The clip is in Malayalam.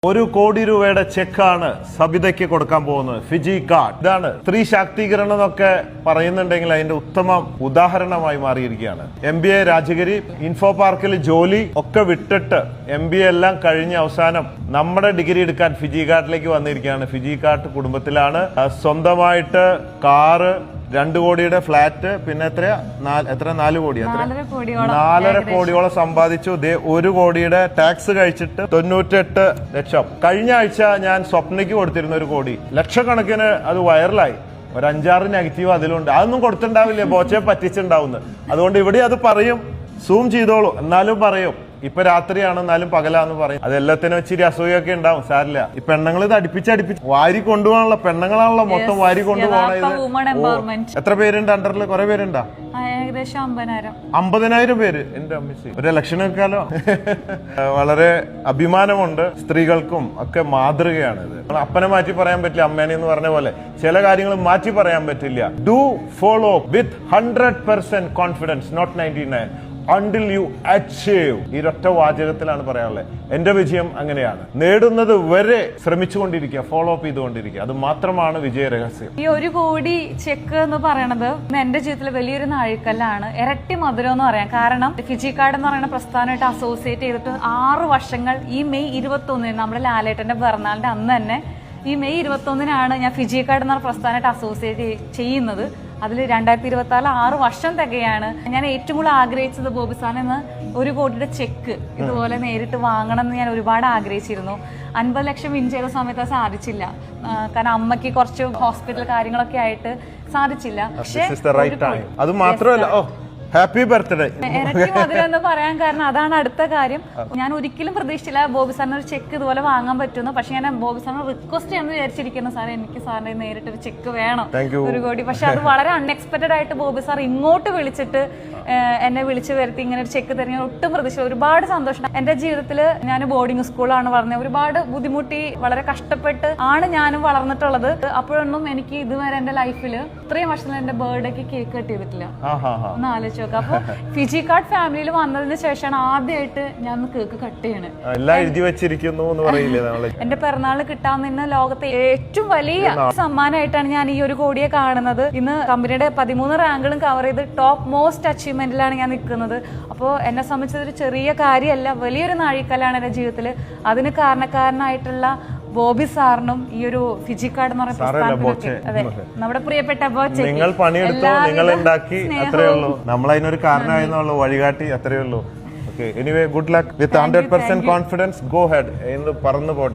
1 കോടി രൂപയുടെ ചെക്കാണ് സബിതയ്ക്ക് കൊടുക്കാൻ പോകുന്നത്. Fiji card. ഇതാണ് സ്ത്രീ ശാക്തീകരണം എന്നൊക്കെ പറയുന്നുണ്ടെങ്കിൽ അതിന്റെ ഉത്തമ ഉദാഹരണമായി മാറിയിരിക്കുകയാണ്. MBA രാജഗിരി, ഇൻഫോ പാർക്കിൽ ജോലി ഒക്കെ വിട്ടിട്ട് MBA എല്ലാം കഴിഞ്ഞ് അവസാനം നമ്മുടെ ഡിഗ്രി എടുക്കാൻ ഫിജി കാർഡിലേക്ക് വന്നിരിക്കുകയാണ്. ഫിജി കാർഡ് കുടുംബത്തിലാണ്. സ്വന്തമായിട്ട് കാറ്, 2 കോടിയുടെ ഫ്ലാറ്റ്, പിന്നെ എത്ര 4 കോടി 4.5 കോടിയോളം സമ്പാദിച്ചു. 1 കോടിയുടെ ടാക്സ് കഴിച്ചിട്ട് 98 ലക്ഷം. കഴിഞ്ഞ ആഴ്ച ഞാൻ സ്വപ്നയ്ക്ക് കൊടുത്തിരുന്ന 1 കോടി, ലക്ഷക്കണക്കിന് അത് വൈറലായി. ഒരു 5-6 നെഗറ്റീവ് അതിലുണ്ട്. അതൊന്നും കൊടുത്തിട്ടുണ്ടാവില്ല, ബോച്ചയെ പറ്റിച്ചിട്ടുണ്ടാവുന്നു. അതുകൊണ്ട് ഇവിടെ അത് പറയും, സൂം ചെയ്തോളൂ, എന്നാലും പറയും. ഇപ്പൊ രാത്രിയാണ് എന്നാലും പകലാന്ന് പറയും. അതെല്ലാത്തിനും ഇച്ചിരി അസൂയൊക്കെ ഉണ്ടാവും, സാരില്ല. ഈ പെണ്ണുങ്ങൾ ഇത് അടുപ്പിച്ച് വാരി കൊണ്ടുപോകാനുള്ള പെണ്ണുങ്ങളാണല്ലോ മൊത്തം വാരി കൊണ്ടുപോകണത്. എത്ര പേരുണ്ട് അണ്ടറിൽ? കുറെ പേരുണ്ടാ? ഏകദേശം 50,000 പേര്. എന്റെ അമ്മച്ചി, ഒരു ഇലക്ഷൻ വെക്കാലോ. വളരെ അഭിമാനമുണ്ട്. സ്ത്രീകൾക്കും ഒക്കെ മാതൃകയാണ് ഇത്. അപ്പനെ മാറ്റി പറയാൻ പറ്റില്ല, അമ്മേനെ എന്ന് പറഞ്ഞ പോലെ ചില കാര്യങ്ങൾ മാറ്റി പറയാൻ പറ്റില്ല. Do follow with 100% confidence, not 99, until you achieve. ഈ ഒറ്റ വാചകത്തിലാണ് പറയാനുള്ളത്. എന്റെ വിജയം അങ്ങനെയാണ്. നേടുന്നത് വരെ ശ്രമിച്ചുകൊണ്ടിരിക്കുക, ഫോളോ അപ്പ് ചെയ്തുകൊണ്ടിരിക്കുക. അത് മാത്രമാണ് വിജയ രഹസ്യം. ഈ 1 കോടി ചെക്ക് എന്ന് പറയണത് എന്റെ ജീവിതത്തിലെ വലിയൊരു നാഴികല്ലാണ്. ഇരട്ടി മധുരം എന്ന് പറയാം. കാരണം ഫിജി കാർഡ് എന്ന് പറയുന്ന പ്രസ്ഥാനമായിട്ട് അസോസിയേറ്റ് ചെയ്തിട്ട് 6 വർഷങ്ങൾ. ഈ മെയ് 21 നമ്മുടെ ലാലേട്ടന്റെ പിറന്നാളിന്റെ അന്ന് തന്നെ, ഈ മെയ് 21 ഞാൻ ഫിജി കാർഡ് എന്ന പ്രസ്ഥാനമായിട്ട് അസോസിയേറ്റ് ചെയ്യുന്നത്. അതിൽ 2024 6 വർഷം തികയാണ്. ഞാൻ ഏറ്റവും കൂടുതൽ ആഗ്രഹിച്ചത് ബോബി സാറിന് 1 കോടിയുടെ ചെക്ക് ഇതുപോലെ നേരിട്ട് വാങ്ങണം എന്ന് ഞാൻ ഒരുപാട് ആഗ്രഹിച്ചിരുന്നു. 50 ലക്ഷം വിൻ ചെയ്ത സമയത്ത് സാധിച്ചില്ല. കാരണം അമ്മയ്ക്ക് കുറച്ച് ഹോസ്പിറ്റൽ കാര്യങ്ങളൊക്കെ ആയിട്ട് സാധിച്ചില്ല. പക്ഷേ അത് മാത്രമല്ല, ഹാപ്പി ബർത്ത്ഡേ. ഇരട്ടി മധുരം എന്ന് പറയാൻ കാരണം അതാണ് അടുത്ത കാര്യം. ഞാൻ ഒരിക്കലും പ്രതീക്ഷിച്ചില്ല ബോബി സാറിന് ഒരു ചെക്ക് ഇതുപോലെ വാങ്ങാൻ പറ്റുന്നു. പക്ഷെ ഞാൻ ബോബി സാറിന് റിക്വസ്റ്റ് ചെയ്യാന്ന് വിചാരിച്ചിരിക്കുന്നു, സാറേ എനിക്ക് സാറിന്റെ നേരിട്ട് ഒരു ചെക്ക് വേണം 1 കോടി. പക്ഷെ അത് വളരെ അൺഎക്സ്പെക്ടഡ് ആയിട്ട് ബോബി സാർ ഇങ്ങോട്ട് വിളിച്ചിട്ട് എന്നെ വിളിച്ചു വരുത്തി ഇങ്ങനെ ഒരു ചെക്ക് തരുന്ന ഒട്ടും പ്രതീക്ഷിച്ചില്ല. ഒരുപാട് സന്തോഷം. എന്റെ ജീവിതത്തിൽ ഞാൻ ബോർഡിംഗ് സ്കൂളാണ് പറഞ്ഞത്. ഒരുപാട് ബുദ്ധിമുട്ടി വളരെ കഷ്ടപ്പെട്ട് ആണ് ഞാനും വളർന്നിട്ടുള്ളത്. അപ്പോഴൊന്നും എനിക്ക് ഇതുവരെ എന്റെ ലൈഫിൽ ഇത്രയും വർഷത്തിൽ എന്റെ ബർത്ത്ഡേക്ക് കേക്ക് കട്ട് ചെയ്തിട്ടില്ല. ഒന്ന് ആലോചിച്ചു. അപ്പൊ ഫിജി കാർഡ് ഫാമിലിയിൽ വന്നതിന് ശേഷമാണ് ആദ്യമായിട്ട് ഞാൻ കേക്ക് കട്ട് ചെയ്യണേ. എന്റെ പിറന്നാള് കിട്ടാവുന്ന ലോകത്തെ ഏറ്റവും വലിയ സമ്മാനമായിട്ടാണ് ഞാൻ ഈ 1 കോടിയെ കാണുന്നത്. ഇന്ന് കമ്പനിയുടെ 13 റാങ്കുകളും കവർ ചെയ്ത് ടോപ്പ് മോസ്റ്റ് അച്ചീവ്മെന്റിലാണ് ഞാൻ നിൽക്കുന്നത്. അപ്പോൾ എന്നെ സംബന്ധിച്ചത് ഒരു ചെറിയ കാര്യമല്ല, വലിയൊരു നാഴികല്ലാണ് എന്റെ ജീവിതത്തിൽ. അതിന് കാരണക്കാരനായിട്ടുള്ള ബോബി സാറിനും ഈ ഒരു ഫിജി കാർഡ് എന്ന് പറയുന്ന, അതെ, നമ്മുടെ പ്രിയപ്പെട്ട ബോച്ചെ, നിങ്ങൾ പണിയെടുത്തോ, നിങ്ങൾ ഉണ്ടാക്കി, അത്രേ ഉള്ളൂ. നമ്മൾ അതിനൊരു കാരണമായിരുന്നുള്ളൂ, വഴികാട്ടി, അത്രേ ഉള്ളൂ. ഓക്കെ, എനിവേ, ഗുഡ് ലക്ക് വിത്ത് 100% കോൺഫിഡൻസ്. ഗോ ഹെഡ് എന്ന് പറന്നു പോട്ടെ.